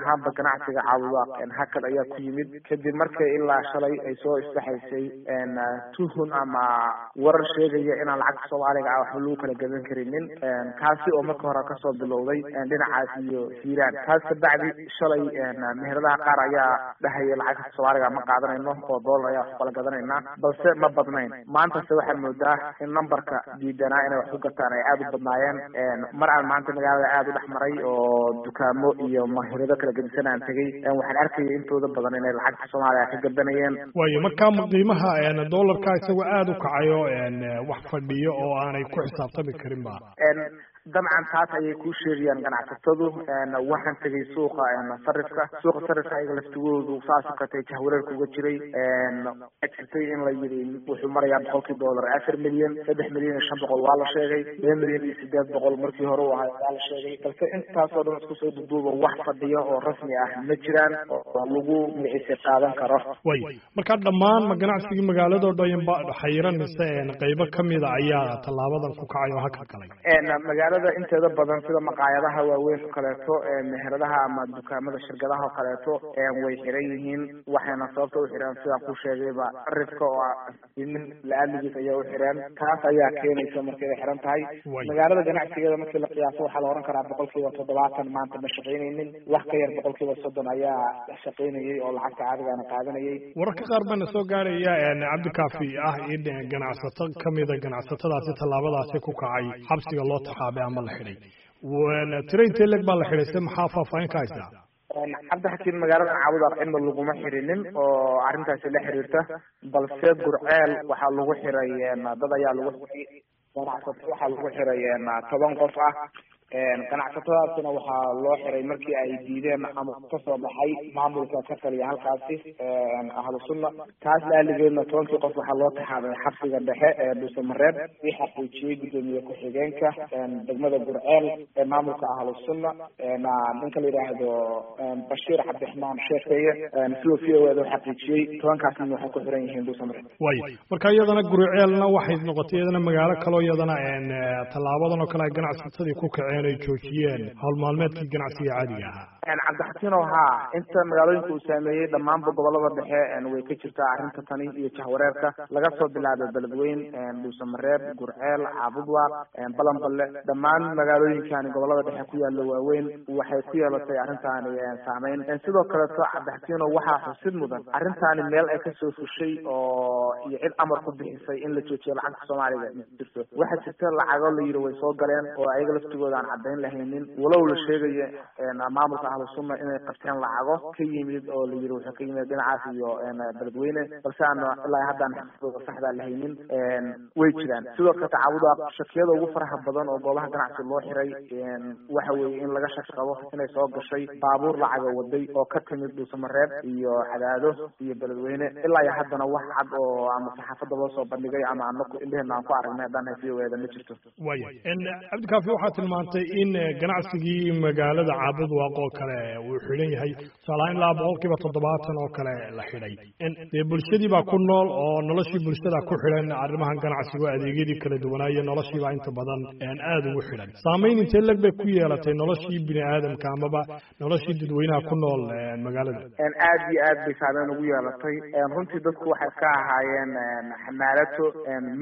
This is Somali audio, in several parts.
ahaanba ganacsiga Caabudaaq hakad ayaa ku yimid kadib markii ilaa shalay ay soo isbaxaysay tuhun ama warar sheegaya in lacagta Soomaaliga wax lagu kala gadan karinin kaasi oo markii hore ka soo bilowday dhinacaas iyo Hiiraan kaas ka bacdi shalay meheradaha qaar ayaa dhahay lacagta Soomaaliga ma qaadanayno oo dollar ayaa wax kala gadanayna balse ma badnayn maanta waxa moodaa in numberka diidana inay wax ku gataan ay aad u badnaayeen mar aan maanta magaalada aad u dhaxmaray oo dukaamo iyo meherado kala gadisanaan tagay waxaan arkay intooda badan inay lacagta Soomaaliga ka gadanayeen waayo marka qiimaha dollarka isagu aad u kacayo wax fadhiyo oo aanay ku xisaabtami karin ba dabcan taas ayay ku sheegayaan ganacsatadu waxaan tagay suuqa sarifka ay laftigoodu faasaqatay jahwareerka uga jiray xigtay in la yiri wuxuu marayaa $100 4 milyan 3 milyan 500 waa la sheegay 2 milyan 800 markii hore waa la sheegay balse intaas oo dhan isku soo duubo wax fadhiyo oo rasmi ah ma jiraan oo lagu micise qaadan karo way marka dhammaan ma ganacsiga magaalada oo dhan ba xayran mise qaybo kamid ah ayaa talaabadan ku kacayo halka kale magaalada inteeda badan sida maqaayadaha waaweyn kaleeto meheradaha ama dukaamada shirkadaha kaleeto way xiran yihiin waxayna sababta u xiran sida ku sheegayba rifka oo in laaligiis ayaa u xiran taas ayaa keenaysa markay xiran tahay magaalada ganacsigeeda markii la qiyaaso waxa la oran karaa 70% maanta ma shaqeynaynin wax ka yar 30% ayaa shaqeynayay oo lacagta caadiga ah qaadanayay wararka qaar bana soo gaaraya Cabdikaafi ah in ganacsato kamida ganacsatadaasi talaabadaasi ku kacay xabsiga loo taxaabay ama la xiray wana trainta lag baa la xiray maxaa faahfaahin ka haysta Cabdixakiin magaalada Caabudaaq in lagu xirinin oo arintaasi la xiriirta balse Gurceel waxa lagu xiray dad ayaa lagu xiray ganacsato waxa lagu xiray 10 qof ah ganacsatadaasina waxaa loo xiray markii ay diideen ama ka soo baxay maamulka ka taliya halkaasi ahlu sunna taas laaligeedna 10 qof waxaa loo taxaabay xabsiga dhexe ee Dhuusamareeb si xaqiijiyay gudoomiye ku-xigeenka degmada Gurceel ee maamulka ahlu sunna ninka la yiraahdo Bashiir Cabdiraxmaan Sheekhaye sidoo xaqiijiyay 10kaasna waxay ku xiran yihiin Dhuusamareeb way marka iyadana Gurceelna waxay noqotay iyadana magaalo kale oo iyadana talaabadan oo kale ganacsatada ku kaceen ay joojiyeen hawl maalmeedkii ganacsiga caadiga ah Cabdixakiin inta magaalooyinka uu saameeyay dhammaan gobolada dhexe way ka jirtaa arinta tani iyo jahwareerka laga soo bilaabo Beledweyne Dhuusamareeb Gurceel Caabudaaq Balanballe dhammaan magaalooyinkan gobolada dhexe ku yaala waaweyn waxay ku yeelatay arintan saameyn sidoo kale Cabdixakiin waxa xusid mudan arintan meel ay ka soo fushay oo iyo cid amar ku bixisay in la joojiyo lacagta Soomaaliga jirto waxa jirta lacago la yiri way soo galeen oo ayaga laftigooda aan cadeyn lahaynin walow la sheegayo maamulka ahlu sunna inay qabteen lacago ka yimid oo la yiri waxa ka yimid dhinacaas iyo Beledweyne balse aan ilaa haddaan saxda lahaynin way jiraan sidoo kale Caabudaaq shaqada ugu faraha badan oo goobaha ganacsi loo xiray waxa weeye in laga shaqado inay soo gashay baabuur lacago waday oo ka timid Dhuusamareeb iyo Cadaado iyo Beledweyne ilaa haddana wax cad oo ama saxaafada loo soo bandhigay ama anaku indheena aan ku aragnay haddaan haysiyo ma jirto way Cabdikaafi waxa tilmaantay in ganacsigii magaalada Caabudaaq oo kale uu xiran yahay salayn la 70% oo kale la xiray in bulshadii baa ku nool oo noloshii bulshada ku xiran arrimahan ganacsiga adeegyadii kala duwanaaye noloshii baa inta badan aad ugu xiran saameyn intee lag bay ku yeelatay noloshii bini'aadamka ama noloshii dadweynaha ku nool magaalada aad iyo aad bay saameyn ugu yeelatay runtii dadku waxay ka ahaayeen xamaalato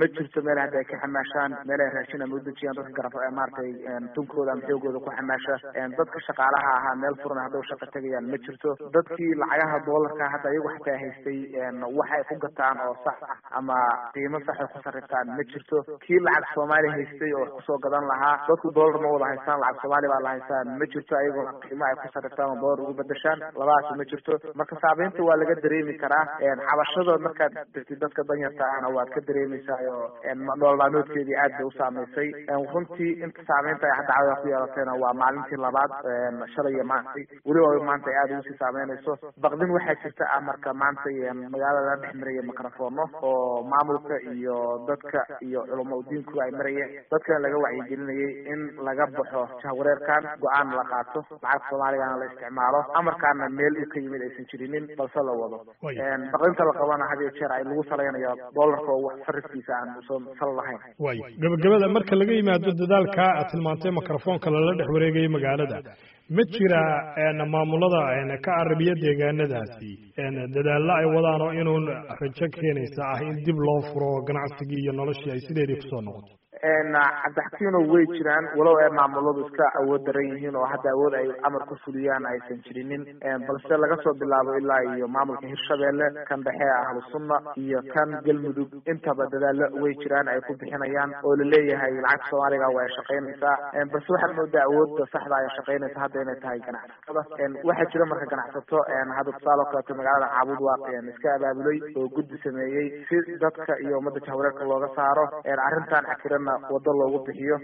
ma jirto meel hadda ay ka xamaashaan meel ay raashin ama u dejiyaan dadka garab maartay tunkooda ama xoogooda ku xamaasha dadka shaqaalaha ahaa meel furan hadda shaqo tagayaan ma jirto dadkii lacagaha dollarka hadda iyagu xataa haystay waxay ku gataan oo sax ama qiimo sax ku sarriftaan ma jirto kii lacag Soomaali haystay oo ku soo gadan lahaa dadku dollar ma wada haystaan lacag Soomaali baa la haystaan ma jirto ayagu qiimo ay ku sarriftaan oo dollar ugu bedeshaan labaas ma jirto marka saameynta waa laga dareemi karaa xabashada marka dadka danyarta ahna waa ka dareemaysaa oo nolol maalmeedkeedii aad bay u saameysay runtii inta saameynta ay hadda caawa ku yeelatayna waa maalintii labaad shalay maantay waliba maanta aad ugu saameynayso baqdin waxaa jirta marka maanta magaalada dhex maraya mikrofoono oo maamulka iyo dadka iyo culamo diinku ay marayeen dadka laga wacyigelinayay in laga baxo jahwareerkan go'aan la qaato lacag Soomaaliga la isticmaalo amarkaana meel uu ka yimid aysan jirinin balse la wado baqdinta la qabana hadii jeer ay lagu salaynayo dollarka oo wax sarifkiisa aan soo sal lahayn way gabagabada marka laga yimaado dadaalka tilmaantay ma mikrofoonka lala dhex wareegayay magaalada ma jira maamulada ka arabiya deegaanadaasi dadaallo ay wadaan oo inuun rajo keenaysa ah in dib loo furo ganacsigii iyo noloshii ay sideedii kusoo noqoto cabdixakiino way jiraan walow ay maamuladu iska awood daran yihiin oo hadda awood ay amar ku fuliyaan aysan jirinin balse laga soo bilaabo ilaa iyo maamulka hirshabeelle kan dhexe ahlu sunna iyo kan galmudug intaba dadaallo way jiraan ay ku bixinayaan oo laleeyahay lacagta soomaaliga way shaqaynaysaa balse waxaad moodaa awoodda saxda ay shaqaynaysa hadda inay tahay ganacsatada waxaa jira marka ganacsato hadda tusaale oo kaleeto magaalada caabud waa iska abaabulay oo guddi sameeyey si dadka iyo ummadda jahwareerka looga saaro arrintan cakiran wado loogu bixiyo